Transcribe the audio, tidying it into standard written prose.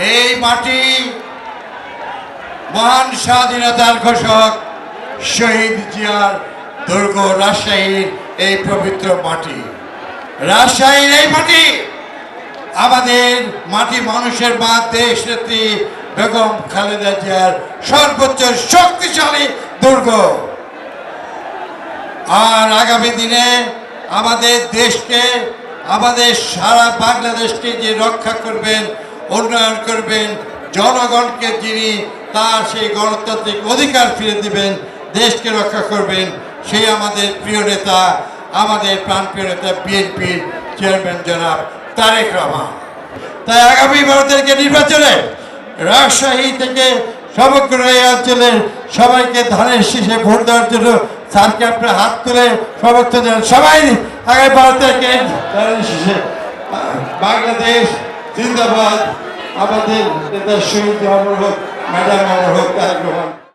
এই মাটি মহান স্বাধীনতার ঘোষক শহীদ জিয়ার দুর্গ রাজশাহীর এই পবিত্র মাটি। রাজশাহীর এই মাটি আমাদের মাটি মানুষের মা দেশ নেত্রী বেগম খালেদা জিয়ার সর্বোচ্চ শক্তিশালী দুর্গ। আর আগামী দিনে আমাদের দেশকে, আমাদের সারা বাংলাদেশকে যে রক্ষা করবেন, উন্নয়ন করবেন, জনগণকে যিনি তার সেই গণতান্ত্রিক অধিকার ফিরে দিবেন, দেশকে রক্ষা করবেন, সেই আমাদের প্রিয় নেতা, আমাদের প্রাণপ্রিয় নেতা বিএনপির চেয়ারম্যান জনাব তারেক রহমান। তাই আগামী ভারতের নির্বাচনে রাজশাহী থেকে সমগ্র এই অঞ্চলের সবাইকে ধানের শীষে ভোট দেওয়ার জন্য স্যারকে আপনার হাত তুলে সমর্থন জানান। সবাই আগামী ভারতের ধানের শীষে। বাংলাদেশ জিন্দাবাদ। আমাদের নেতা শহীদ অমর হোক, ম্যাডাম অমর হোক, তারেক রহমান।